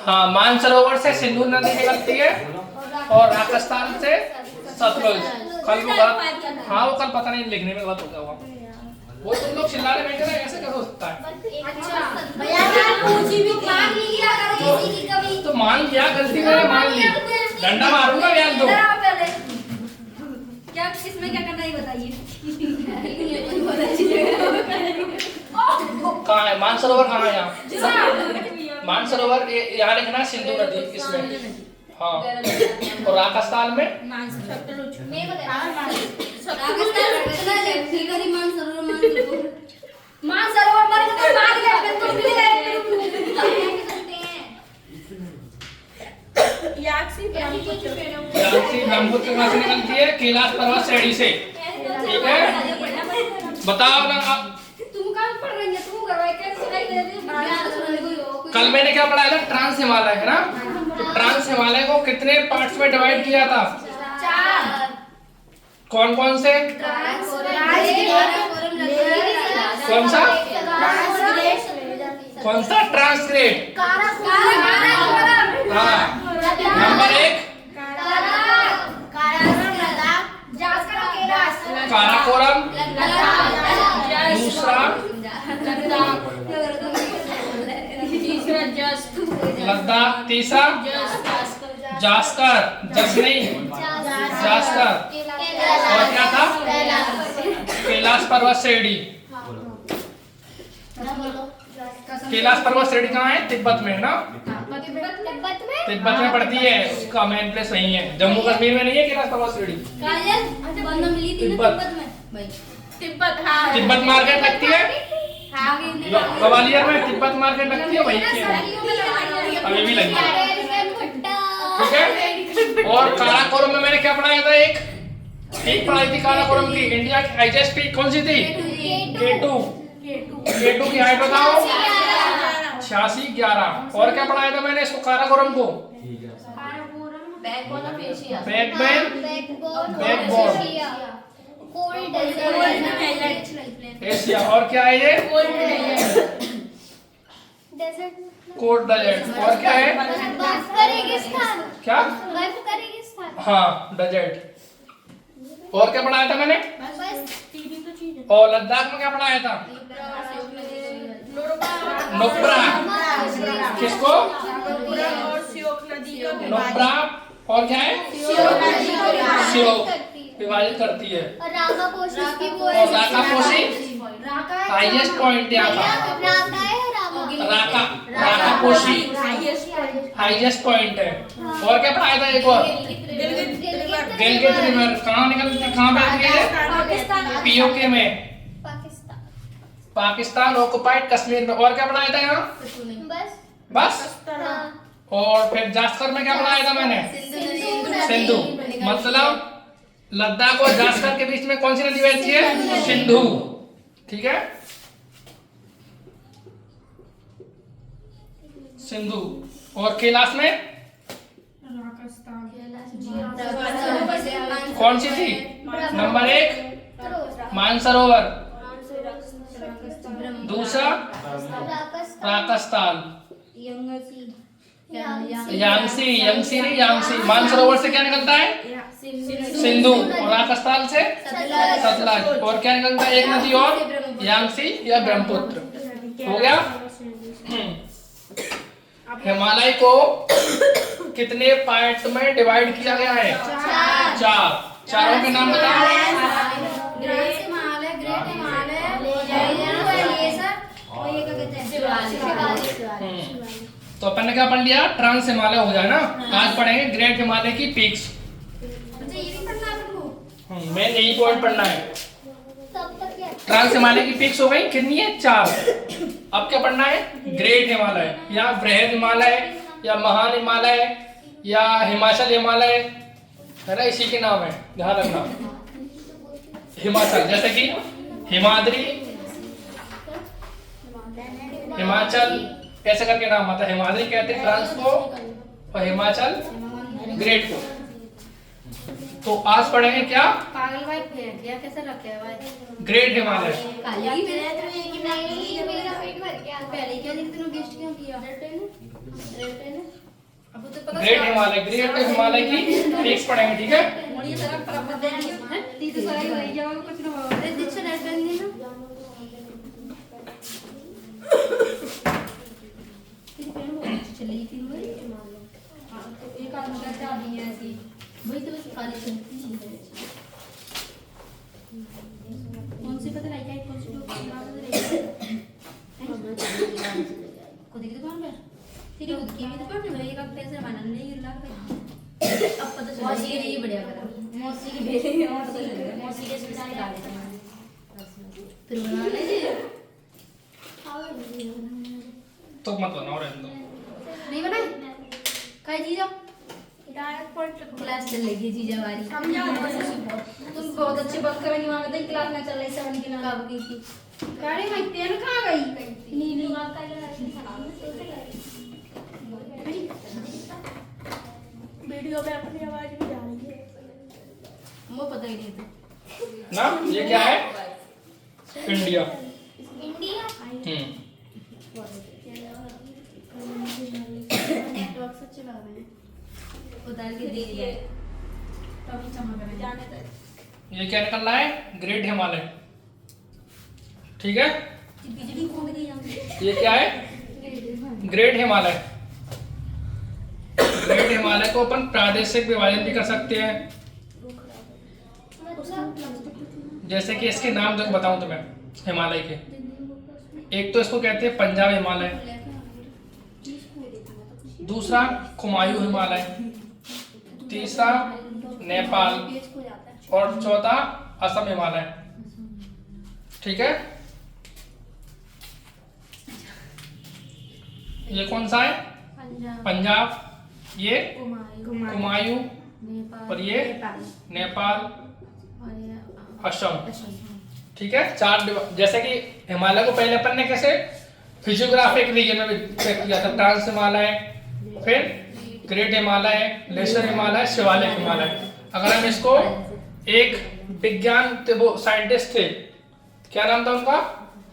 हाँ, मानसरोवर से सिंधु नदी निकलती है और राजस्थान से सतलुज। कल वो गलत, हाँ वो कल पता नहीं लिखने में गलत हो गया हुआ। वो तुम लोग चिल्लाने बैठे ना, ऐसे कैसे हो सकता है? तो मान लिया, गलती मैंने मान ली, डंडा मारूंगा यार दो। क्या इसमें क्या करना है बताइए। कहाँ है मानसरोवर? कहाँ है यहाँ? मानसरोवर यहाँ लिखना सिंधु नदी इसमें। हाँ, और राजस्थान में याक्सी ब्रह्मपुत्र कहाँ से निकलती है? कैलाश पर्वत श्रेणी से। ठीक है, बताओ ना आप। कल मैंने क्या पढ़ाया था? ट्रांस हिमालय है ना? तो ट्रांस हिमालय को कितने पार्ट्स में डिवाइड किया था? 4। कौन कौन से? कौन सा? कौन सा? ट्रांसग्रेड। हाँ, नंबर 1 काराकोरम, दूसरा लद्दाख, तीसरा जास्कर, जस नहीं जास्कर, और क्या था? कैलाश पर्वत श्रेणी। कैलाश पर्वत श्रेणी कहाँ है? तिब्बत में है ना? तिब्बत में पड़ती है, उसका मेन प्लेस वही है। जम्मू कश्मीर में नहीं है कैलाश पर्वत श्रेणी। तिब्बत, हाँ, तिब्बत मार्केट लगती है ग्वालियर में। तिब्बत मार्केट लगती है, वही की अभी भी लगी है। ठीक है, और काराकोरम में मैंने क्या पढ़ाया था? एक पढ़ाई थी काराकोरम की। इंडिया की हाईएस्ट पीक कौन सी थी? K2 की हाइट बताओ। 86-11। और क्या पढ़ाया था मैंने इसको? काराकोरम को बैकबोन, एशिया। और क्या है ये? Cold desert. और क्या है? क्या? हाँ, डेजर्ट। और क्या पढ़ाया था मैंने? और लद्दाख में क्या पढ़ाया था? नुब्रा। किसको? नुब्रा। और क्या है? श्योक विभाजित करती है। और राकापोशी हाईएस्ट पॉइंट यहाँ था। राकापोशी हाईएस्ट पॉइंट है। और क्या पढ़ाया था? एक और गिलगित रिवर। कहाँ निकलती है? कहाँ बैठती है? पीओके में, पाकिस्तान ऑक्युपाइड कश्मीर में। और क्या पढ़ाया था यहाँ? बस। और फिर जास्कर में क्या पढ़ाया था मैंने? सिंधु। मतलब लद्दाख और जास्कर के बीच में कौन सी नदी बहती है? सिंधु। ठीक है, सिंधु। और कैलाश में कौन सी थी? नंबर 1 मानसरोवर, दूसरा राजस्थान, यांगसी। मानसरोवर से क्या निकलता है? सिंधु। और राजस्थान से सतलज। और क्या निकलता है? एक नदी और, यांगसी या ब्रह्मपुत्र। हो गया। हिमालय को कितने पार्ट में डिवाइड किया गया है? 4। चारों के नाम बताओ। तो अपन ने क्या पढ़ लिया? ट्रांस हिमालय हो जाए ना। आज पढ़ेंगे ग्रेट हिमालय की पीक्स। मैं यही पॉइंट पढ़ना है। ट्रांस हिमालय की पीक्स हो गई कितनी है? 4। अब क्या पढ़ना है? ग्रेट हिमालय या बृहद हिमालय या महान हिमालय या हिमाचल हिमालय, है ना? इसी के नाम है, ध्यान रखना। हिमाचल जैसे कि हिमाद्री, हिमाचल कैसे करके नाम आता है? हिमाद्री कहते हैं ट्रांस को और हिमाचल ग्रेट को। तो आज पढ़ेंगे क्या? पागल भाई फेंक दिया कैसे रखे है भाई? ग्रेट हिमालय। काली मेरे तो एक ही नहीं मेरा पेट भर गया। पहले क्या दिन तूने गेस्ट क्यों किया? रेड अब तो पता ग्रेट हिमालय की ट्रिक्स पढ़ेंगे, ठीक है? मोड़ी तरफ बराबर दे दिया है। दी तो सारी वही जाओ कुछ ना बाबा दे दिच्छा रेड पेन नहीं ना। तेरी पेन बहुत चली थी वो। हां तो एक आदमी का क्या दी है ऐसी वही तो बस काली चलती है। कौन सी पता नहीं कौन सी डॉक्टर नाम से को देख दुकान पे तेरी खुद की भी दुकान है भाई। एक पैसे मानन नहीं गिरला अब पता चला मौसी के लिए बढ़िया करा। मौसी की बेटी मौसी के स्पेशल डाले थे फिर बना ले जी तो मत बनाओ, रहने दो। नहीं बनाए खाई जी जाओ डायरेक्ट पॉइंट क्लास चल रही जी हमारी समझा। तुम बहुत अच्छे बात करेंगे वहां में क्लास में चल रही 7 की ना की थी गाड़ी में पेन कहां गई? नीली माता वीडियो में अपनी आवाज भी जा रही है वो पता ही नहीं था ना। ये क्या है? इंडिया। सच्ची बात है उतार के दे दिया तभी चमक रहा है जाने तक। ये क्या निकल रहा है? ग्रेट हिमालय, ठीक है? बिजली कूद गई यहां। ये क्या है? ग्रेट हिमालय। ग्रेट हिमालय को अपन प्रादेशिक विभाजन भी कर सकते हैं। जैसे कि इसके नाम जो बताऊं तुम्हें हिमालय के, एक तो इसको कहते हैं पंजाब हिमालय, दूसरा कुमायूं हिमालय, तीसरा नेपाल और चौथा असम हिमालय, ठीक है? ये कौन सा है? पंजाब, ये कुमायूं और ये नेपाल, असम, ठीक है? जैसे कि हिमालय को पहले अपन ने कैसे फिजियोग्राफिक रीजन में किया था, ट्रांस हिमालय, फिर ग्रेट हिमालय, लेसर हिमालय, शिवालिक हिमालय। अगर हम इसको एक विज्ञान वो साइंटिस्ट थे, क्या नाम था उनका?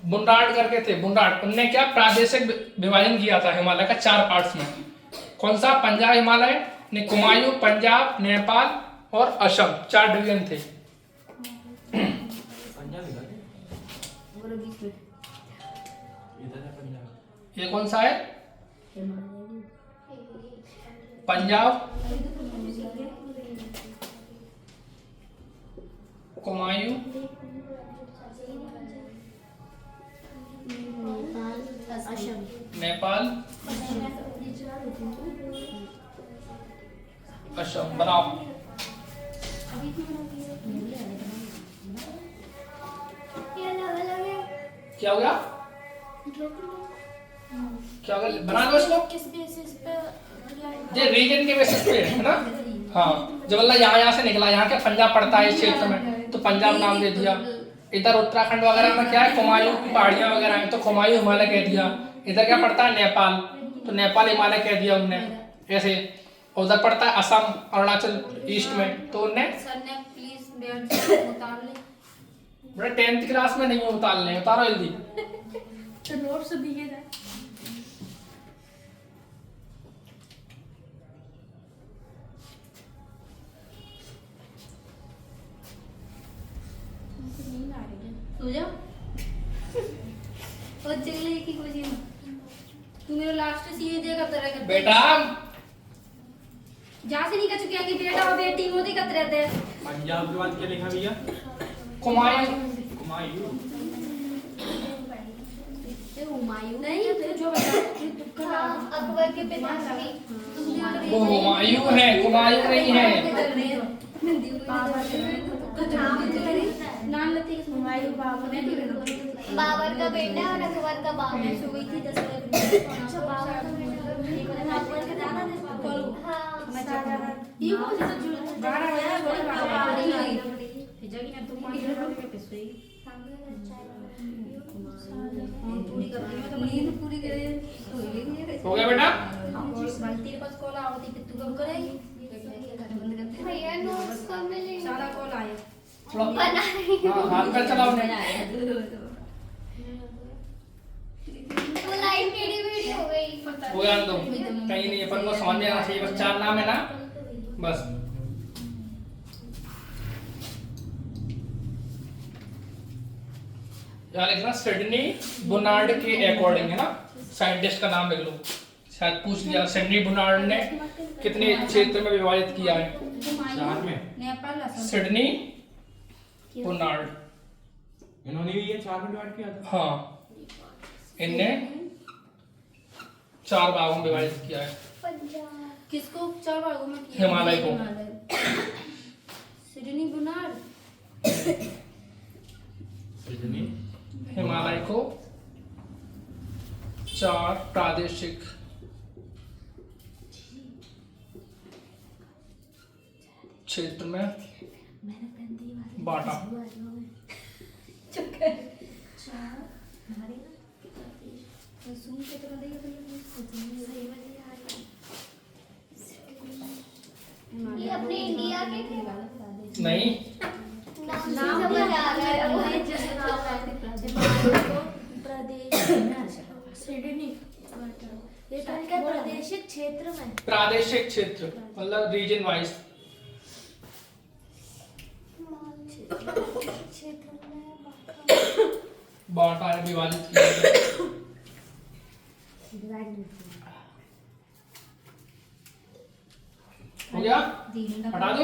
बुंडार्ड करके थे, बुंडार्ड। उनने क्या प्रादेशिक विभाजन किया था हिमालय का 4 पार्ट्स में। कौन सा? पंजाब हिमालय ने कुमायूं, पंजाब, नेपाल और असम 4 डिवीजन थे। ये कौन सा है? पंजाब, कुमायूं, नेपाल, असम। बनाओ। क्या हो गया? क्या हो गया? बना दो इसको। किस बेसिस पे? ये रीजन के बेसिस पे है ना? हाँ, जब अल्लाह यहाँ से निकला, यहाँ के पंजाब पड़ता है इस क्षेत्र में, तो पंजाब नाम दे दिया। इधर उत्तराखंड वगैरह में क्या है? कुमायूं की पहाड़ियां वगैरह हैं, तो कुमायूं हिमालय कह दिया। इधर क्या पड़ता है? नेपाल, तो नेपाल हिमालय कह दिया उनने ऐसे। उधर पड़ता है असम, अरुणाचल ईस्ट में, तो उनने सर ने प्लीज बेड उतार ले। बड़े 10th क्लास में नहीं उतारने, उतारो जल्दी। तो नोट्स दिए जाए। सो जा और चले की कोई तू मेरा लास्ट सीए देगा तेरा के बेटा जहां से नहीं कह चुके कि बेटा और बेटी वो दिखत रहते हैं। पंजाब के बाद क्या लिखा भैया? कुमायूं। कुमायूं हुमायूं नहीं तो जो बता अकबर के पिता वो हुमायूं है, कुमायूं नहीं है। नाम लेते हैं हुमायूं बाबर का बेटा और अकबर का बाप है। सुबह थी 10 बजे। अच्छा बाबर का बेटा अकबर का दादा ने हां ये कौन सा जुड़ा 12 बजे थोड़ी बात नहीं जगी ने तुम पानी के पैसे पूरी कर नींद पूरी करे हो गया बेटा? तेरे पास कॉल आवती कि तू कब करेगी? बंद करते भैया नोट्स कब मिलेंगे? सारा कॉल आया। थोड़ा बना रही हूँ। हाँ हाथ पैर चलाओ नहीं वो लाइन टेढ़ी मेढ़ी हो गई। हो जाने दो कहीं नहीं अपन को समझ में आना चाहिए बस 4 नाम है ना बस यहाँ लिखना सिडनी बुनार्ड के अकॉर्डिंग है ना साइंटिस्ट का नाम लिख लो शायद पूछ लिया सिडनी बुनार्ड ने कितने क्षेत्र में विभाजित किया है 4 में नेपाल असम। सिडनी बुनार्ड इन्होंने भी ये 4 में डिवाइड किया था। हाँ इनने 4 भागों में विभाजित किया है पंजाब। किसको 4 भागों में किया? हिमालय को। सिडनी बुनार। सिडनी हिमालय को 4 प्रादेशिक क्षेत्र में बांटा ये अपने इंडिया के थे? नहीं नाम समझ आ रहा है वो। सिडनी ये प्रादेशिक क्षेत्र में। प्रादेशिक क्षेत्र मतलब रीजन वाइज क्षेत्र में बांटा है विभाजित किया है हो गया हटा दो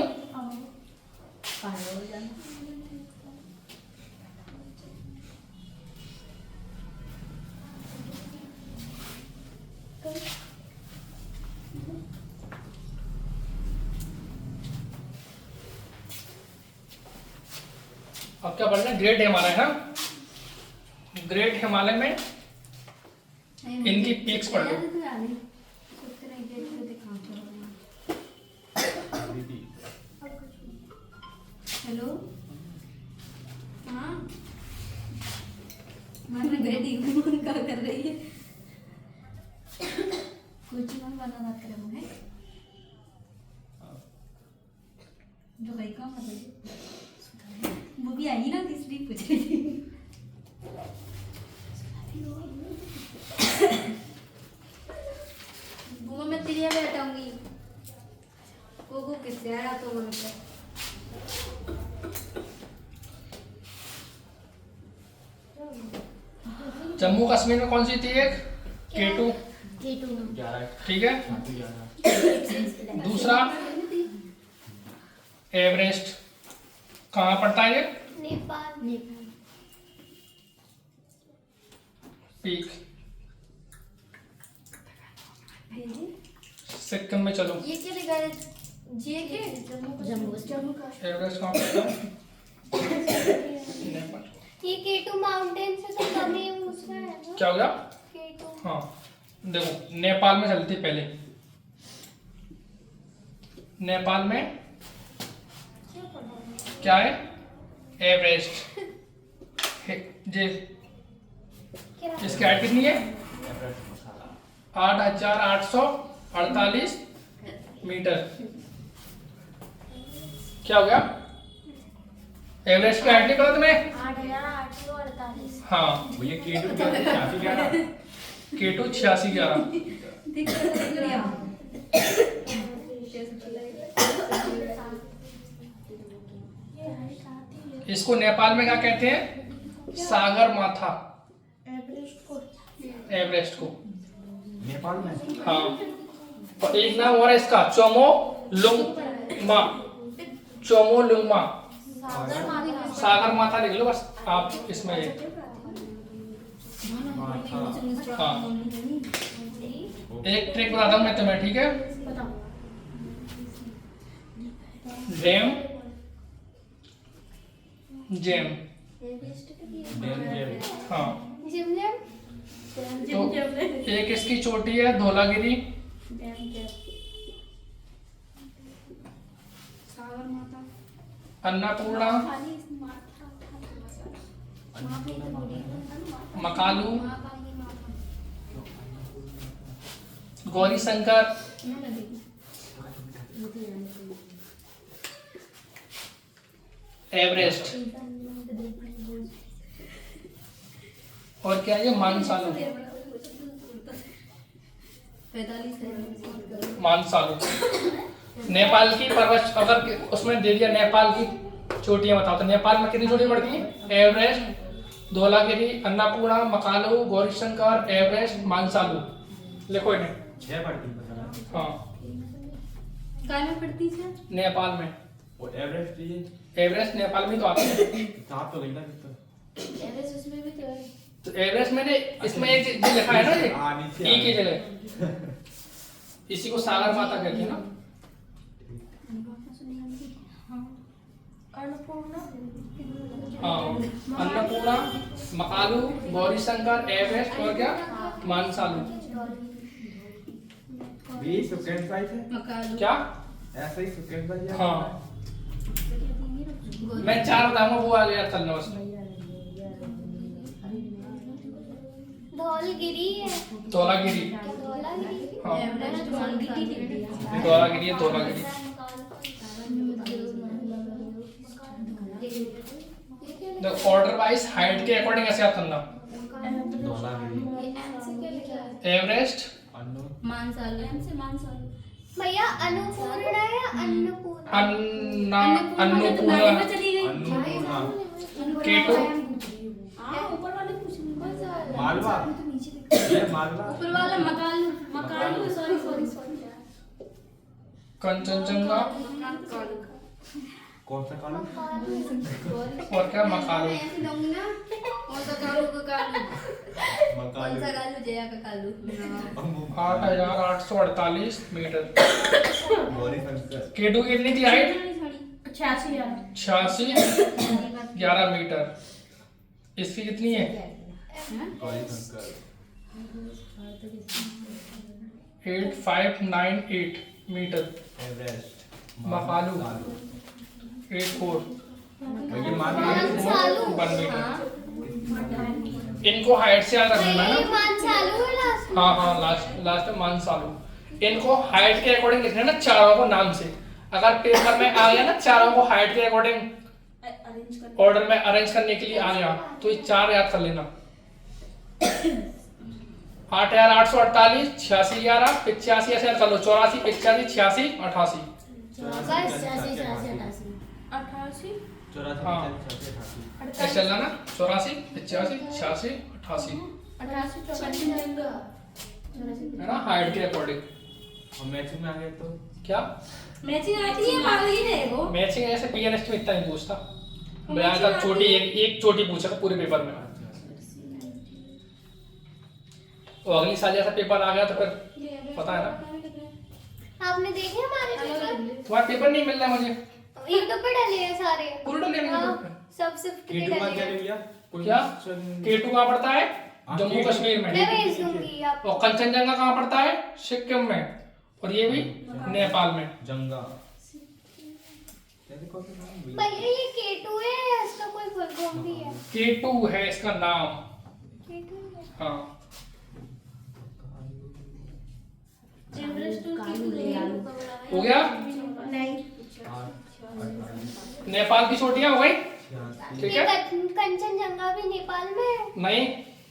अब क्या पढ़ना है ग्रेट हिमालय है ग्रेट हिमालय में इनकी पीक्स पढ़ लो हेलो हाँ मैं रेडी हूँ क्या कर रही है कुछ मन बना कर है जो कहीं का मतलब वो भी आई ना तीसरी पूछ रही थी वो मैं तेरी यहाँ बैठाऊंगी को किससे आया तो मन पे जम्मू कश्मीर में कौन सी थी एक केटू 11 ठीक है दूसरा एवरेस्ट कहाँ पड़ता है ये नेपाल। पीक सिक्किम में चलो ये क्या लिखा है जे के जम्मू एवरेस्ट कहाँ पड़ता है नेपाल ये केटू माउंटेन से तो कम ही ऊंचा है ना? क्या हो गया केटू। हाँ देखो नेपाल में चलती पहले नेपाल में क्या है एवरेस्ट जी क्या? इसकी हाइट कितनी है 8,848 मीटर क्या हो गया एवरेस्ट की हाइट नहीं पता तुम्हें 8,848। हाँ भैया केटू 86 केटू 8611 इसको नेपाल में क्या कहते हैं सागर माथा एवरेस्ट को नेपाल में हाँ और एक नाम और है इसका चोमोलुंगमा चोमोलुंगमा सागर माथा लिख लो बस आप इसमें हाँ एक ट्रिक बताता हूँ मैं तुम्हें ठीक है जेम जेम हाँ तो एक इसकी चोटी है धौलागिरी अन्नपूर्णा मकालू गौरी शंकर एवरेस्ट। और क्या है ये मानसालू। 45 मानसालू। नेपाल की पर्वत, अगर उसमें दे दिया नेपाल की चोटियां बताओ तो नेपाल में कितनी चोटियां पड़ती हैं? Everest, Dhaulagiri, Annapurna, Makalu, Gaurishankar, Everest, Manaslu. लिखो इन्हें। 6 पड़ती है पता है। हाँ काय में पड़ती है? नेपाल में। और एवरेस्ट ये एवरेस्ट नेपाल में तो आता है। साफ तो लगता कितना। एवरेस्ट उसमें भी तो है। तो एवरेस्ट मैंने इसमें एक चीज लिखा है ना ये हाँ, नीचे ई की जगह, इसी को सागर माता कहते हैं ना। अन्नपूर्णा, हाँ अन्नपूर्णा, मकालू, गौरीशंकर, एवरेस्ट और क्या मानसालू। 20 सेकंड साइज है मकालू। क्या? ऐसा ही सेकंड साइज है। हाँ मैं 4 बताऊंगा, वो आ गया चलना उसमें। धौलगिरी है। धौलागिरी। धौलागिरी। हाँ एवरेस्ट मानगिरी टिप्पी है। धौलागिरी है, Dhaulagiri. The order wise height के अकॉर्डिंग ऐसे आता ना। एवरेस्ट, मानसालू। भैया अन्नपूर्णा या अन्नपूर्णा? अन्नपूर्णा, में चली गई। केटू, हाँ ऊपर वाले पूछ रहे। मालवा। ये मालवा। ऊपर वाला मकालू। मकालू सॉरी। कंचनजंगा कौन सा कालू? और क्या मकालू। ऐसे दूंगी ना। कौन सा कालू का कालू? कौन सा कालू? जया का कालू। 8,848 मीटर। गौरीशंकर। केटू की कितनी थी हाइट? 86 11 मीटर। इसकी कितनी है? गौरीशंकर। 8598 मीटर। एवरेस्ट। मकालू 84 ये मानसालू। 1 मीटर। इनको हाइट से याद रखना ये है ना। मानसालू है लास्ट। हाँ लास्ट में मानसालू। इनको हाइट के अकॉर्डिंग लिखना है ना, चारों को नाम से। अगर पेपर में आ गया ना चारों को हाइट के अकॉर्डिंग ऑर्डर में अरेंज करने के लिए आ गया तो ये 4 याद कर लेना। 8,848, 86, 11, 85 ऐसे याद कर लो। 84, 85, 86, 88। हाँ ऐसे चलना ना। 84, 85, 86, 88 है ना हाइट के अकॉर्डिंग। और मैचिंग में आ गए तो क्या मैचिंग आती है पागल ही है वो। मैचिंग ऐसे पीएनएस में इतना नहीं पूछता। मैं आज तक छोटी एक चोटी पूछा था पूरे पेपर में। तो अगली साल जैसा पेपर आ गया तो फिर पता है ना। आपने देखे हमारे पेपर? तुम्हारा पेपर नहीं मिल रहा है मुझे। यूट्यूब पे डाले हैं सारे। पूरे डाले हैं हाँ, यूट्यूब पे। सब सिर्फ के केटू का डाले क्या हैं। ले लिया? क्या केटू कहाँ पड़ता है? जम्मू कश्मीर मैं में। भेज दूंगी आपको। और कंचनजंगा कहाँ पड़ता है? सिक्किम में। और ये भी नेपाल में। जंगा। भैया ये केटू है या इसका कोई फुल फॉर्म भी है? केटू है इसका नाम। केटू है। हाँ एवरेस्ट हो गया। नहीं, नेपाल की चोटियां हो गई। ठीक ये है। कंचनजंगा भी नेपाल में है। नहीं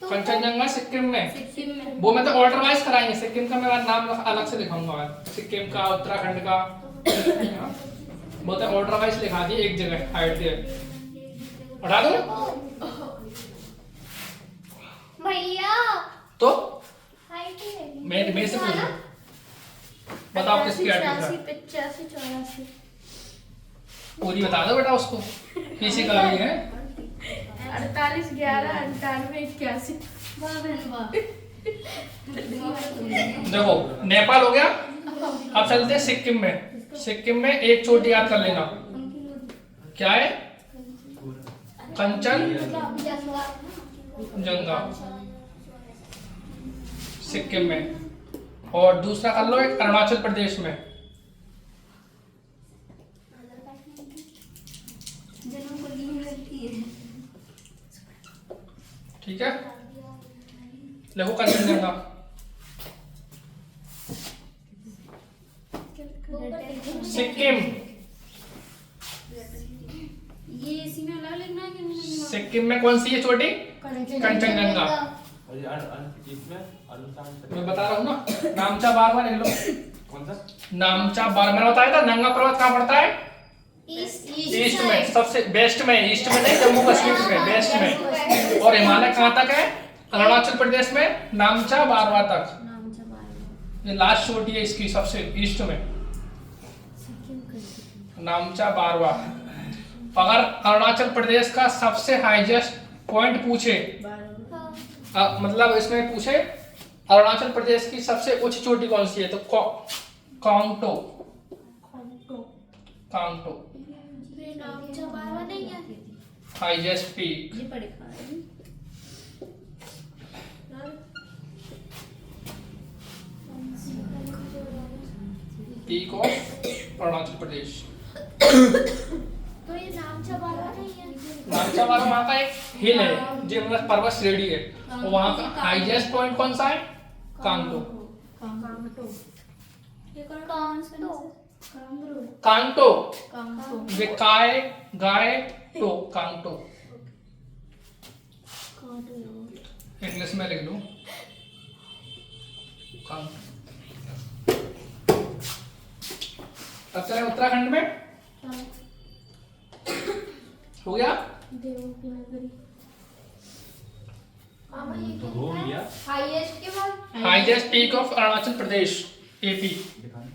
कंचनजंगा सिक्किम में। सिक्किम में। वो मैं तो ऑर्डर वाइज कराएंगे। सिक्किम का मैं नाम अलग से लिखाऊंगा। सिक्किम का, उत्तराखंड का। हाँ। वो तो ऑर्डर वाइज लिखा दिए एक जगह हाइट के। हटा दो भैया तो हाइट है। मैं से पूछो। बताओ किसकी हाइट है? 85, 84। पूरी बता दो बेटा उसको। किसी का भी है। 48, 11, 98, 81। वाह बहन वाह। देखो नेपाल हो गया। अब चलते हैं सिक्किम में। सिक्किम में एक चोटी याद कर लेना। क्या है? कंचनजंगा सिक्किम में। और दूसरा कर लो एक अरुणाचल प्रदेश में। जन्म को लीव लगती है। ठीक है। देखो कंचनजंगा सिक्किम। ये सिक्किम में कौन सी है चोटी? कंचनजंगा। और ये इसमें अरुणाचल मैं बता रहा हूँ ना, नामचा बारवा लिख लो। कौन सा? नामचा बारवा मैंने बताया था। नंगा पर्वत कहाँ पड़ता है? ईस्ट में, सबसे बेस्ट में, ईस्ट में नहीं, जम्मू कश्मीर में बेस्ट में। और हिमालय कहाँ तक है? अरुणाचल प्रदेश में नामचा बारवा तक। ये लास्ट चोटी है इसकी, सबसे ईस्ट में नामचा बारवा। अगर अरुणाचल प्रदेश का सबसे हाईएस्ट पॉइंट पूछे, मतलब इसमें पूछे अरुणाचल प्रदेश की सबसे उच्च चोटी कौन सी है, तो Kangto. Kangto highest peak. Peak of Arunachal Pradesh. तो ये नामचा बारवा नहीं है? नामचा बारवा वहाँ का एक हिल है, जो मतलब पर्वत श्रेणी है, और वहाँ का हाईएस्ट पॉइंट कौन सा है? कांगटो। कांगटो ये काय गाय टो, कांगटो। इंग्लिश में लिख लूं अब चले उत्तराखंड में। हो गया? हो गया। हाईएस्ट के बाद highest peak of Arunachal Pradesh, AP. दिखाना।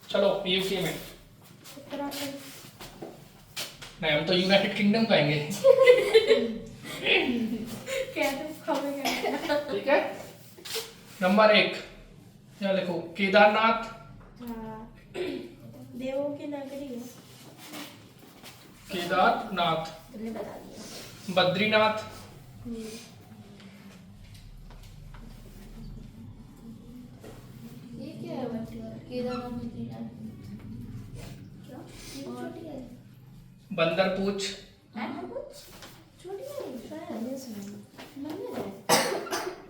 चलो यूके में। नहीं, हम तो यूनाइटेड किंगडम कहेंगे। ठीक है। नंबर 1 क्या लिखो? केदारनाथ। देवों की नगरी है। केदारनाथ, बद्रीनाथ, ये क्या है? केदारनाथ बंदरपूछ,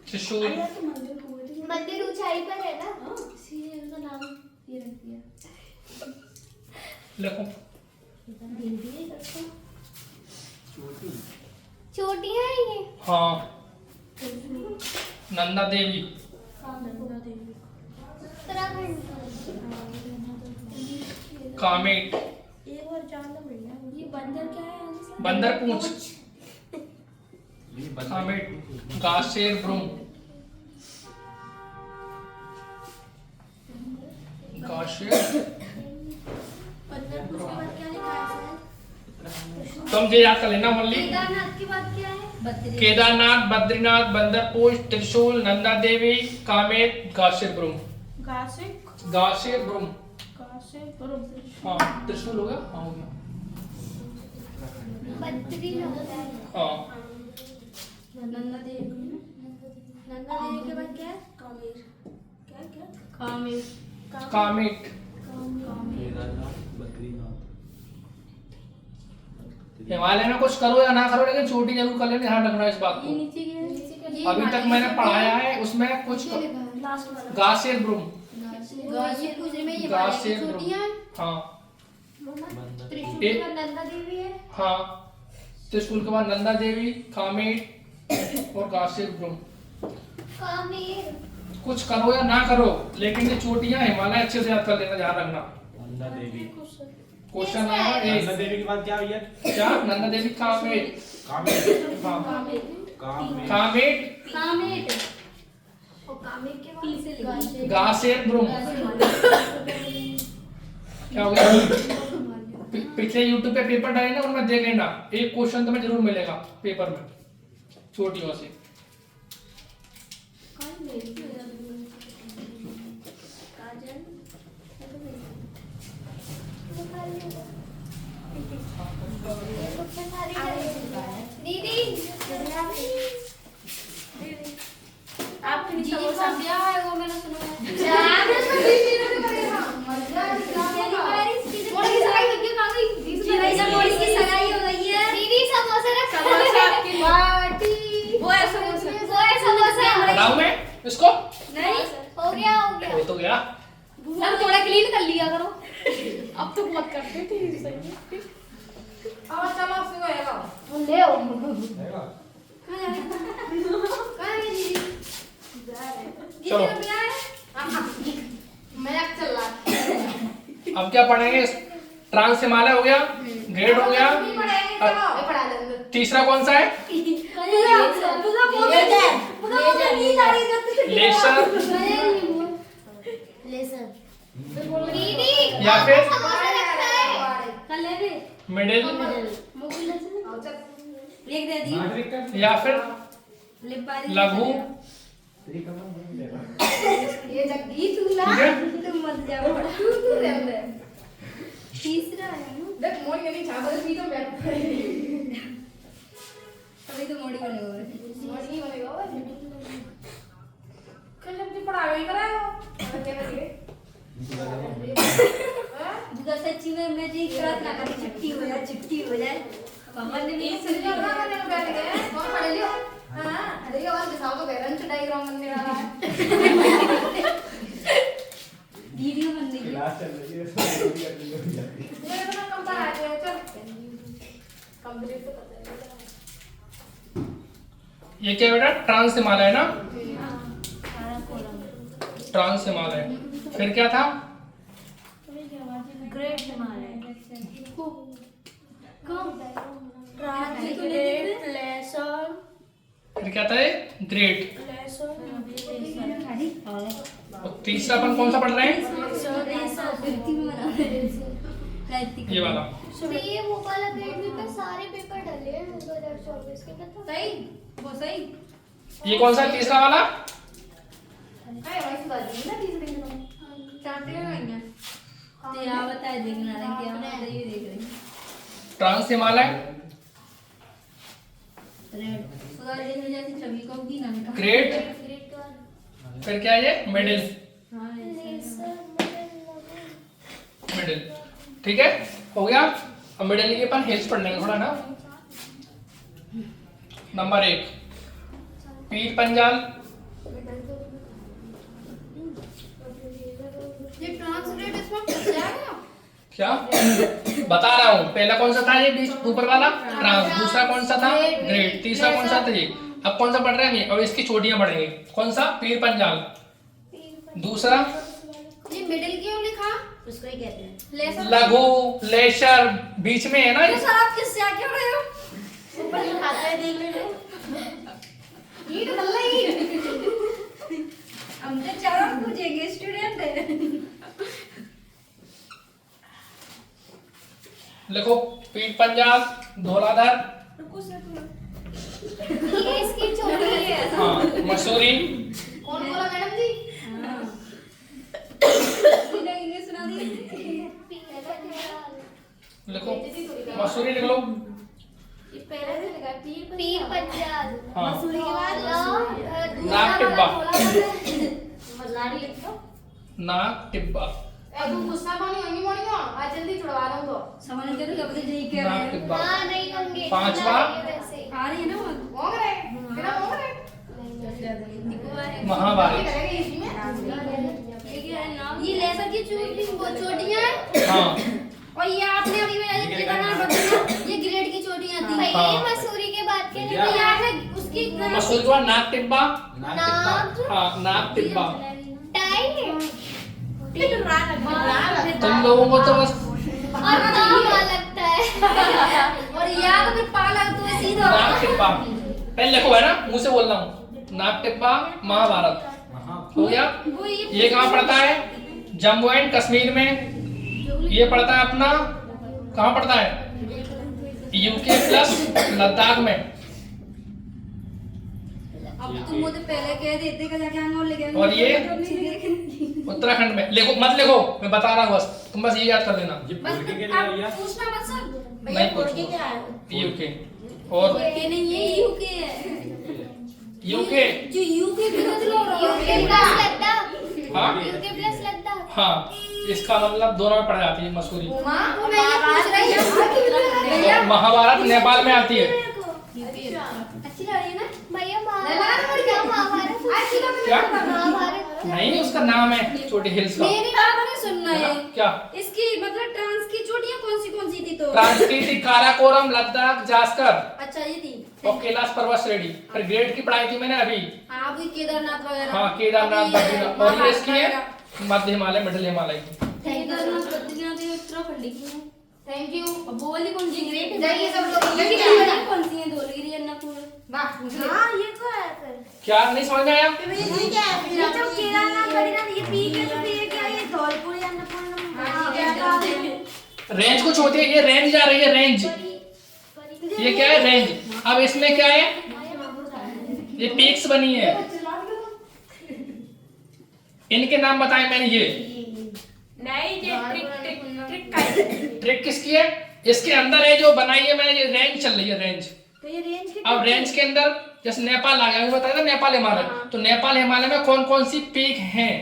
त्रिशूल। मंदिर ऊंचाई पर है ना, इसीलिए उसका नाम ये रख दिया। लिखो। छोटी है ये। हाँ, नंदा देवी। उत्तराखंड। कामेट, एक और जानना बढ़िया। ये बंदर क्या है? बंदरपूछ, कामेट, गासेर ब्रूम, गासेर। बंदर पूछ के बाद क्या लिखा है? तुम ये याद कर लेना मल्ली। केदारनाथ के बाद क्या है? केदारनाथ, बद्रीनाथ, बंदरपूछ, त्रिशूल, नंदा देवी, कामेट, गासेर ब्रूम। गासेर ब्रूम। हाँ, त्रिशूल हो गया। हाँ, हो गया। बद्रीनाथ। हाँ, नंदा देवी। नंदा देवी के बाद क्या है? कामेर। क्या क्या? कामेर। कामेट। केदारनाथ, बद्रीनाथ। हिमालय में कुछ करो या ना करो, लेकिन चोटी जरूर कर लेना, ध्यान रखना इस बात को। अभी तक मैंने पढ़ाया है उसमें कुछ गासेर ब्रूम। गासेर ब्रूम। हाँ, त्रिशूल के बाद नंदा देवी है। हाँ, त्रिशूल के बाद नंदा देवी, कामेट और गासेर ब्रूम। कामेर। कुछ करो या ना करो, लेकिन ये चोटियां हिमालय अच्छे से याद कर लेना, ध्यान रखना। नंदा देवी। क्वेश्चन आएगा नंदा एक। देवी के बाद क्या भैया? क्या? नंदा देवी, कामेट। कामेट। हाँ, कामेट। कामेट, कामेट। और कामेर के बाद गासेर ब्रूम। क्या हो गया? पिछले YouTube पे पेपर डाले ना, उनमें देख लेना, एक क्वेश्चन तुम्हें जरूर मिलेगा पेपर में चोटियों से। दीदी आपके जी समोसा का ब्याह है, वो मैंने सुना है। सगाई हो गई है। दीदी समोसा रख। समोसा आपके लिए। पार्टी। वो है समोसा। वो है समोसा। बताऊं मैं इसको? नहीं, हो गया हो गया। हो तो गया। सब थोड़ा क्लीन कर लिया करो। अब तो बहुत करते थे। ले आओ रहेगा? चलो मजाक चल रहा अब क्या पढ़ेंगे? ट्रांस हिमालय हो गया, ग्रेड हो गया। पढ़ा लेंगे तीसरा कौन सा है? लेसर या फिर मिडिल लिख दे दी नागरिक का या फिर लघु। ये जग्गी तू ना ठीक है? तुम मत जाओ तू रहने तीसरा है ना देख मोड़ के नहीं छापा तो तो मैं अभी तो मोड़ी बने हुए मोड़ नहीं बनेगा वो कल जब तू पढ़ा गई कराओ क्या करेंगे दुका सच्ची में मैं जी रात ना कभी छुट्टी हो जाए कमर ने भी सुन लो ना मैंने बैठ गए कौन पढ़ लियो हां अरे ये और दिखाओ तो बैरन चढ़ाई ग्राउंड करने वाला है वीडियो बन रही है क्लास चल रही है सब वीडियो कर जाती है। ये तो कम पढ़ा है चल कंप्लीट तो पता है ये क्या बेटा? ट्रांस हिमालय ना? सारा कॉलम ट्रांस हिमालय। फिर क्या था? ग्रेट हिमालय ट्रांसलेट लेसन फिर क्या था? ये ग्रेट। और तीसरा अपन कौन सा पढ़ रहे हैं? ये वाला। ये वो वाला अकेडमी पे सारे पेपर डले हैं 2024 के पता सही वो सही ये कौन सा है तीसरा वाला? है वैसे बात नहीं ना तीसरे दिन चाहते हैं क्या तो यहाँ बताए देखना है क्या बताए ये देख रहे हैं ट्रांस हिमालय, रेड सुधा जैसे जैसे छवि को भी नाम का ग्रेट, ग्रेड का फिर क्या है ये? मिडिल। हाँ लेसन मिडिल ठीक है, हो गया। अब मिडिल के अपन हेल्स पढ़ लेंगे थोड़ा ना। नंबर 1 पीर पंजाल। ये ट्रांसलेट इसमें फंस जाएगा क्या बता रहा हूँ? पहला कौन सा था? ये बीच ऊपर वाला ट्रांस। दूसरा कौन सा था? ग्रेट। तीसरा कौन सा था? ये। अब कौन सा पढ़ रहे हैं? ये। अब इसकी चोटियां पढ़ेंगे। कौन सा? पीर पंजाल। दूसरा ये मिडिल क्यों लिखा उसको ही कहते हैं लेसन लघु, लेशर बीच में है ना। तो सर आप किससे आ क्यों रहे हो ऊपर लिखाता है देख लेना ये तो भल्ला ही हम तो चारों पूछेंगे स्टूडेंट है लिखो पीर पंजाल, धौलाधर, ये इसकी चोटी है हाँ मसूरी, कौन बोला मैडम जी इंग्लिश सुना दी लिखो मसूरी लिख लो। ये पहले से लगा पीर पंजाल हाँ। मसूरी के बाद नाक टिब्बा। मल्लारी लिख दो नाक टिब्बा, ए तू गुस्सा पानी होंगी मोड़ी हो आज जल्दी छुड़वा दूं तो समझ गए तो कब से यही कह रहे नाक हैं टिब्बा। हां नहीं होंगे पांचवा? वैसे आ रही है ना वो होंगे रे बिना होंगे रे महाभारत। करेंगे इसी में ये क्या है नाम ये लेसर की चोटी वो चोटियां हाँ और ये आपने अभी मेरा जितने का नाम बताया ये ग्रेड की चोटियां थी भाई हाँ। ये मसूरी के बाद के लिए क्या? याद है उसकी मसूरी के बाद नाक टिब्बा। नाक नाक हाँ नाक टिब्बा। टाई तुम लोगों को तो बस और नाम लगता है और याद में पाला तो सीधा नाक टिब्बा पहले लिखो है ना, मुंह से बोल रहा हूँ। नाक टिब्बा महाभारत हो गया। वो ये कहाँ पड़ता है? जम्मू एंड कश्मीर में। ये पड़ता है अपना कहाँ पड़ता है? यूके प्लस लद्दाख में। अब तुम मुझे पहले कह देते कि जाके आंगोल ले गए और ये? उत्तराखंड में। लिखो मत लिखो, मैं बता रहा हूँ बस, तुम बस ये याद कर लेना। ये बोल के क्या लिया? पूछना मत सर नहीं पूछो। यूके और ये नहीं ये यूके है यूके। जो यूके के मतलब यूके प्लस लद्दाख हाँ यूके प्लस लद्दाख हाँ, इसका मतलब दोनों में पड़ जाती है मसूरी। मां को मैं ये पूछ रही हूं और महाभारत नेपाल में आती है। अच्छी लग रही है ना? भैया क्या? महाभारत नहीं, उसका नाम है छोटी हिल्स का। मेरी बात नहीं सुनना है। क्या? इसकी मतलब ट्रांस की चोटियां कौन सी थी तो? ट्रांसक्रिप्ट, काराकोरम, लद्दाख, जास्कर अच्छा ये थी। और कैलाश पर्वत श्रेणी। फिर ग्रेड की पढ़ाई थी मैंने अभी। हाँ अभी केदारनाथ वगैरह। हाँ, केदारनाथ, अभी ये बद्रीनाथ, और ये इसकी है महाकाल मध्य हिमालय, मिडिल हिमालय की। केदारनाथ बद्रीनाथ ये उत्तराखंड की है। थैंक यू अब वो वाली कौन सी ग्रेट है? जाइए सब लोग। ये वाली कौन सी है? धौलगिरी अन्नपूर्णा। हाँ ये तो है फिर क्या नहीं समझ में आया? ये जो केदारनाथ बद्रीनाथ ये पीक है तो ये क्या ये धौलपुर या अन्नपूर्णा हाँ, क्या ठीक बात है। है रेंज कुछ होती है, ये रेंज जा रही है, रेंज। ये क्या है? रेंज। अब इसमें क्या है? ये पीक्स बनी है। इनके नाम बताए मैंने। ये नहीं ये ट्रिक का है। ट्रिक किसकी है? इसके अंदर है जो बनाई है मैंने, ये रेंज चल रही है, रेंज। तो ये रेंज की अब रेंज के अंदर जैसे नेपाल आ गया, अभी बताया था नेपाल हिमालय। तो नेपाल हिमालय में कौन कौन सी पीक हैं,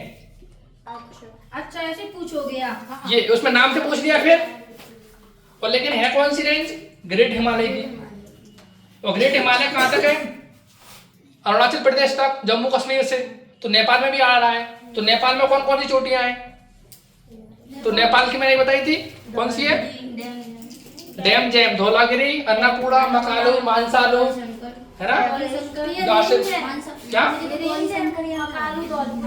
अच्छा ऐसे पूछोगे आप? ये उसमें नाम से पूछ लिया फिर। और लेकिन है कौन सी रेंज? ग्रेट हिमालय की। और ग्रेट हिमालय कहाँ तक है? अरुणाचल प्रदेश तक, जम्मू कश्मीर से। तो नेपाल में भी आ रहा है। तो नेपाल में कौन कौन सी चोटियां हैं? तो नेपाल की मैंने बताई थी, कौन सी है? डैम जैम, धौलागिरी, अन्नपूर्णा, मकालू, मानसालू, है ना? क्या?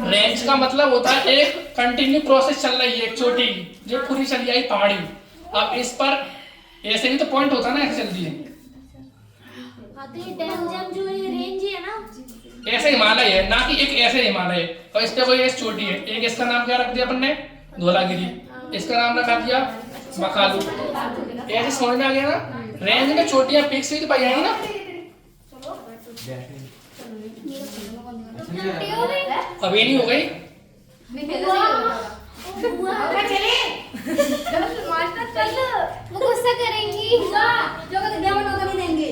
रेंज का मतलब होता है एक कंटिन्यू प्रोसेस चल रही है, एक चोटी जो पूरी चली आई पहाड़ी। अब इस पर ऐसे भी तो पॉइंट होता है ना, ऐसे चलती है। हाँ तो ये डैम जैम जो ये रेंज ही है ना। ऐसे हिमालय है ना कि एक ऐसे हिमालय है। और इस पे कोई एक चोटी है। एक इसका नाम क्या रख दिया अपन ने? धौलागिरी। इसका नाम रखा दिया मकालू। ऐसे समझ में आ गया ना? रेंज में चोटियां पीक्स भी तो पाई जाएंगी ना। अब ये नहीं हो गई। वो गुस्सा करेंगी जो कभी देवन होगा नहीं देंगे।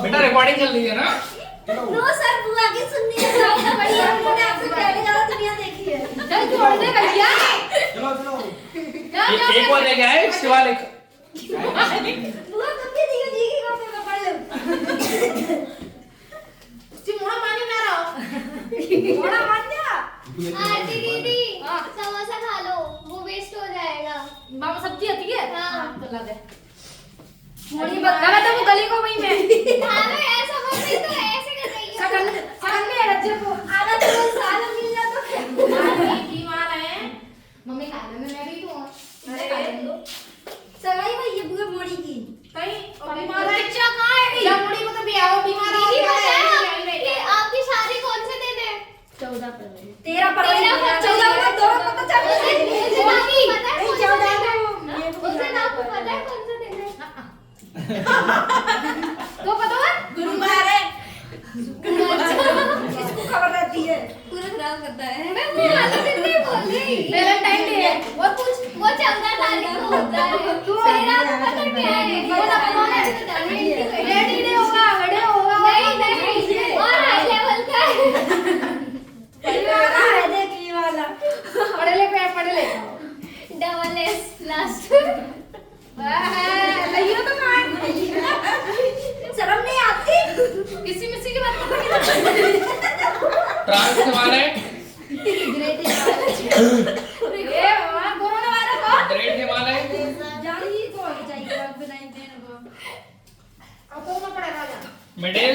बेटा रिकॉर्डिंग चल रही है ना? नो सर बुआ की सुननी है ज्यादा बढ़िया मैंने आपसे पहले ज्यादा दुनिया देखी है चल छोड़ दे भैया। एक और ले गया है शिवालिक। बुआ कब के दी जी की कॉपी में पढ़ लो थोड़ा मान जा। आरती दीदी समोसा खा लो वो वेस्ट हो जाएगा बाबा सब्जी आती है? हाँ। तो ला दे। मोड़ी मत गलत है वो गली को वहीं में। हाँ मैं ऐसा बोल रही तो ऐसे कर रही है सकल में रज्जे को आधा तो साल मिल जाता बीमार है। मम्मी खा ले मैं भी हूँ सगाई भाई ये बुआ मोड़ी की। कहीं बीमार है। बच्चा कहाँ है या मुड़ी को तो भी आओ बीमार हो दीदी गया बताया है। कि आपकी शादी कौन से दिन है 13 फरवरी। 14 को दोनों पता चल उस दिन आपको पता है नहीं कौन सा 14 दिन है? को उस दिन आपको पता है कौन सा दिन है तो पता है गुरुवार है। इसको खबर रहती है पूरा खराब करता है। मैं वो वाला दिन नहीं बोल रही वैलेंटाइन डे है वो कुछ वो 14 तारीख को होता है मेरा तो पता क्या है वो तो कौन है? लेडी डे होगा बड़े होगा नहीं और हाई लेवल का है देख ये वाला पढ़े ले पढ़े ले डबल एस लास्ट लइयो तो मान शर्म नहीं आती किसी मिसी की बात करने ट्रांस हिमालय, ग्रेट ये वहां कोरोना वायरस को ग्रेट हिमालय, जानी को आगे चाहिए अब नहीं देने को अब तो ना पड़ेगा जा। मिडिल,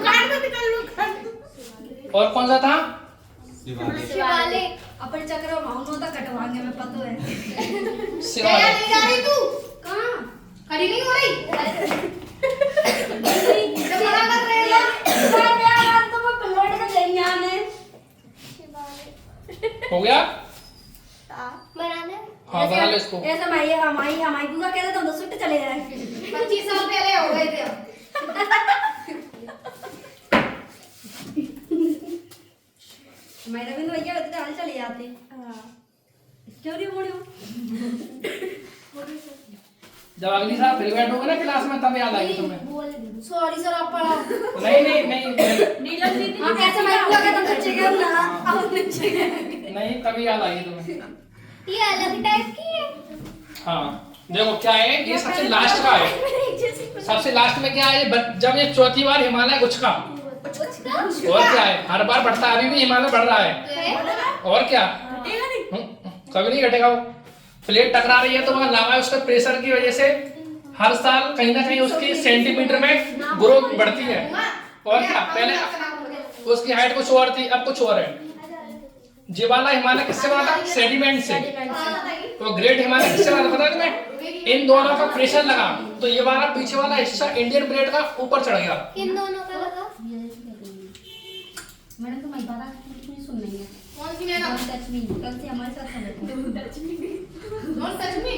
काट में निकल लो काट। और कौन सा था? शिवालिक अपन चक्र भावनों तक कटवाएंगे मैं पता है शिवालिक। नहीं जा रही तू कहां खड़ी नहीं हो रही जब बड़ा कर रहे हो मैं यार तो मैं प्लेट का देंगे आने हो गया? बनाने हाँ बना लो इसको। ऐसा हमारी बुआ कहते तो 10 सुट्टे चले जाए 25 साल पहले हो गए थे मैं रविंद्र भैया होते तो हाल चले जाते क्यों नहीं बोलियो जब अगली साल फिर बैठोगे ना क्लास में तब याद आएगी तुम्हें। सॉरी सर आप पढ़ा नहीं नीलम दीदी हम ऐसे मैं बुआ कहता बच्चे गए ना अब बच्चे गए नहीं तभी याद आएगी तुम्हें। ये अलग टाइप की है हाँ देखो क्या है, ये सबसे लास्ट का है। सबसे लास्ट में क्या है, जब ये चौथी बार हिमालय उचका, और क्या है, हर बार बढ़ता है, अभी भी हिमालय बढ़ रहा है, और क्या कभी नहीं घटेगा। वो प्लेट टकरा रही है तो वहाँ लावा उसके प्रेशर की वजह से हर साल कहीं ना कहीं उसकी सेंटीमीटर में ग्रोथ बढ़ती है, और क्या। पहले उसकी हाइट कुछ और थी, अब कुछ और है। ये वाला हिमालय किससे बना था, सेडिमेंट से। तो ग्रेट हिमालय किससे बना था पता है तुम्हें, इन दोनों का प्रेशर लगा तो ये वाला पीछे वाला हिस्सा इंडियन प्लेट का ऊपर चढ़ गया। इन दोनों का लगा। मैडम तुम्हारी बात पूरी सुन रही है। कौन सी मैडम? टच मी, कल से हमारे साथ सच में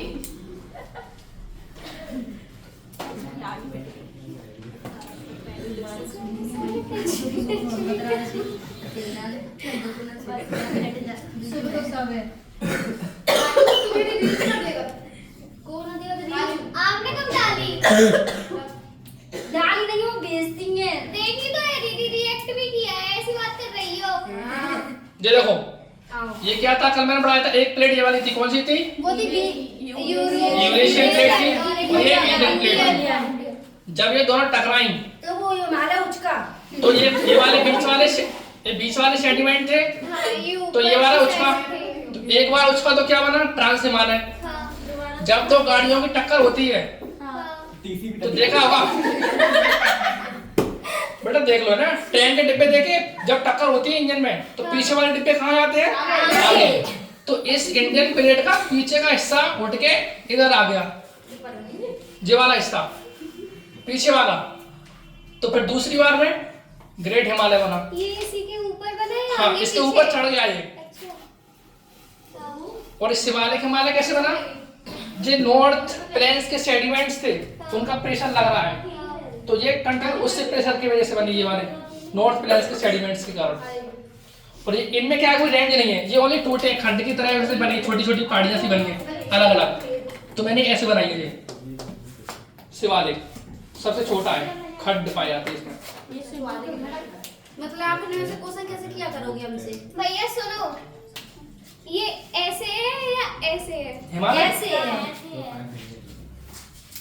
आपने कब डाली? डाली नहीं, वो बेइज्जती है। देखी तो है दीदी, रिएक्ट भी किया है, ऐसी बात कर रही हो। ये देखो ये क्या था, कल मैंने बढ़ाया था एक प्लेट ये वाली थी, कौन सी थी, वो थी यूरेशियन प्लेट थी और ये इंडियन प्लेट थी। जब ये दोनों टकराई तो वो हिमालय उचका। तो ये वाले बीच वाले सेडिमेंट थे, तो ये वाला उचका। तो एक बार उचका तो क्या बना, ट्रांस हिमालय। जब दो गाड़ियों की टक्कर होती है तो देखा होगा बेटा, देख लो ना, ट्रेन के डिब्बे देखे, जब टक्कर होती है इंजन में तो पीछे वाले डिब्बे कहाँ जाते हैं, आगे। तो इस इंडियन प्लेट का पीछे का हिस्सा उठ के इधर आ गया, ये वाला हिस्सा पीछे वाला। तो फिर दूसरी बार में ग्रेट हिमालय बना। ये इसी के ऊपर बना है, हाँ, आगे इसके पीछे? ऊपर चढ़ गया ये। अच्छा। और इस हिमालय कैसे बना, जो नॉर्थ प्लेन्स के सेडिमेंट्स थे उनका प्रेशर लग रहा है, तो ये कंट्रोल उससे प्रेशर की वजह से बनी, ये वाले नॉर्थ प्लेन्स के सेडिमेंट्स के कारण। और ये इनमें क्या कोई रेंज नहीं है, ये ओनली टूटे खंड की तरह से बनी, छोटी छोटी पहाड़ियां सी बनी है अलग अलग। तो मैंने ऐसे बनाई है ये शिवालिक, सबसे छोटा है, खड्ड पाए जाते हैं इसमें। मतलब आपने ऐसे क्वेश्चन कैसे किया करोगे हमसे? भैया सुनो, ये ऐसे है या ऐसे है? हिमालय? ऐसे है।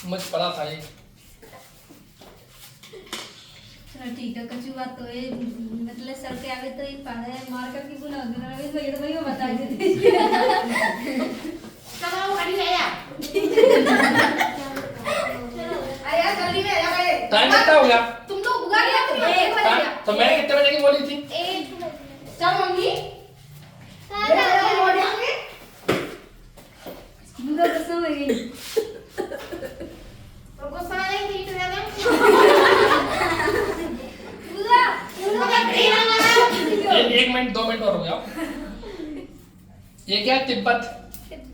मुझे पता था ये। चलो ठीक है, कछु बात तो है, मतलब सर के आगे तो ये पढ़ा है मार करके बुला देना, भैया तो भैया बता देते। चलो वो गाड़ी ले आ। आया जल्दी में आ गए। टाइम कितना हो गया? तुम तो बुला लिया, तुम 1 बज गया। तो मैंने कितने बजे की बोली थी? चल मम्मी मुझे गुस्सा हो गई। गुस्सा नहीं ठीक है ना? एक मिनट 2 मिनट और हो गया। ये क्या है, तिब्बत।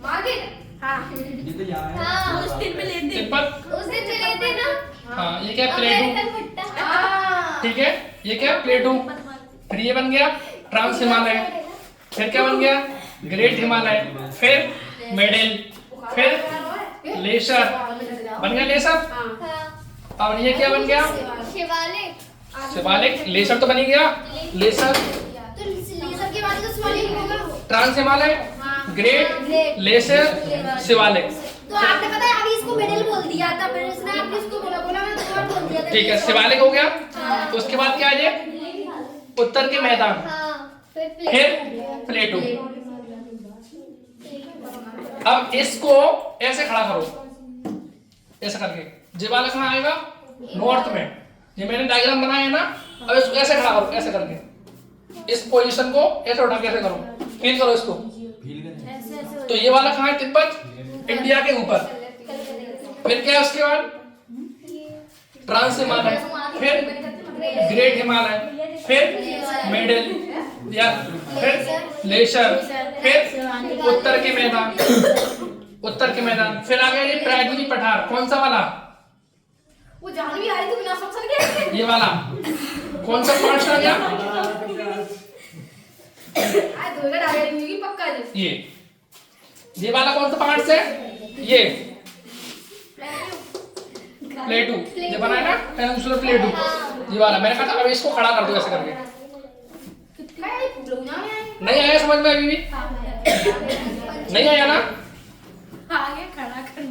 हाँ ये तो यहाँ है। हाँ, उस दिन में लेते तिब्बत। उस दिन चले थे ना। हाँ, ये क्या है, प्लेटू। अमेरिकन भुट्टा। हाँ ठीक है, ये क्या है, प्लेटू। फिर ये बन गया ट्रांस हिमालय, फिर क्या बन गया, ग्रेट हिमालय, फिर मेडल, फिर लेसर, बन गया लेसर। हाँ, अब ये क्या बन गया, शिवालिक। शिवालिक। लेसर तो बन ही गया, लेसर, तो लेजर के बाद तो शिवालिक होगा। Trans Himalaya, great, lesser, Shivalik. तो आपने पता है अभी इसको मेडल बोल दिया था, फिर इसने आपने इसको बोला मैं तो और बोल दिया था। ठीक है, शिवालिक हो गया। तो उसके बाद क्या है, ये उत्तर के मैदान, हाँ, फिर प्लेटू। अब इसको ऐसे खड़ा करो, ऐसे करके। ये वाला कहाँ आएगा, नॉर्थ में। ये मैंने डायग्राम बनाया है ना, अब इसको ऐसे खड़ा करो, ऐसे करके। इस पोजीशन को ऐसे उठा के ऐसे करो, फील करो इसको। तो ये वाला कहाँ है, तिब्बत, इंडिया के ऊपर। फिर क्या है उसके बाद, ट्रांस हिमालय, फिर ग्रेट हिमालय, फिर मेडल या फिर लेसर, फिर उत्तर के मैदान, उत्तर के मैदान। फिर आ गया ये प्रायद्वीपी पठार, कौन सा वाला, वो जान भी आ रही थी बिना सब सर के। ये वाला कौन सा पार्ट आ गया, आज धोएगा डायरी मुझे पक्का जी। ये वाला कौन सा पार्ट है, ये प्लेटू, ये बना है ना पेनिनसुलर प्लेटू, ये वाला। मैंने कहा था अब इसको खड़ा कर दो ऐसे करके। नहीं आया समझ में अभी भी, नहीं आया ना, आगे खड़ा कर।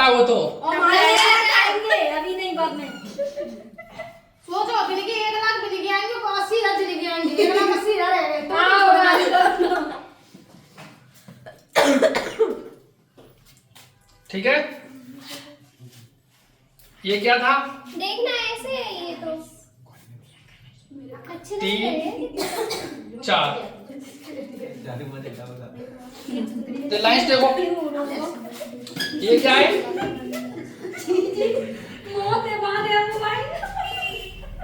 पता हो तो। अभी नहीं, बाद में। सोचो अभी कि 1 लाख मिल गया आएंगे, 80,000 चले गए आएंगे, 1,80,000 रह गए ठीक है, ये क्या था? देखना ऐसे है ये तो अच्छे लग 3 रहे हैं। 4 जाने मत देखा बता। तो लाइंस देखो, ये क्या है? मौत है, बात है मोबाइल।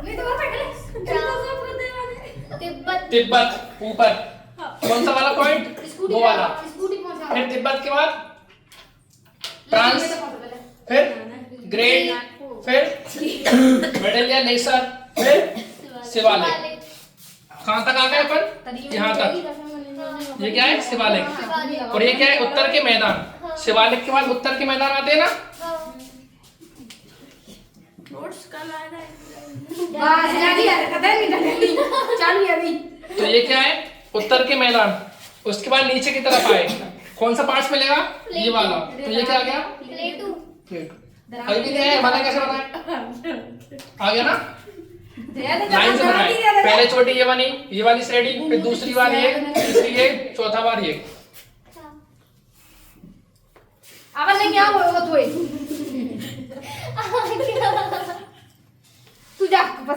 नहीं तो वो तिब्बत तिब्बत ऊपर, कौन सा वाला पॉइंट? वो वाला। स्कूटी पहुंचा फिर तिब्बत के बाद ट्रांस, फिर ग्रेट, फिर मिडिल या लेसर, फिर शिवालिक। कहाँ तक आ गए अपन? यहाँ तक। ये क्या है? शिवालिक। और ये क्या है? उत्तर के मैदान। शिवालिक के बाद उत्तर के मैदान आते हैं ना। बस जागी है, पता नहीं डलेगी चालू है अभी। तो ये क्या है? उत्तर के मैदान। उसके बाद नीचे की तरफ आए, कौन सा पार्ट मिलेगा? ये वाला। तो ये क्या आ गया? प्लेटू अभी भी नहीं आया, बना कैसे बनाए? आ गया ना? लाइन से बनाए, पहले चोटी ये बनी, ये वाली श्रेणी, फिर दूसरी बार ये, तीसरी ये, चौथा बार ये। अब नहीं क्या हो वो तो तू जा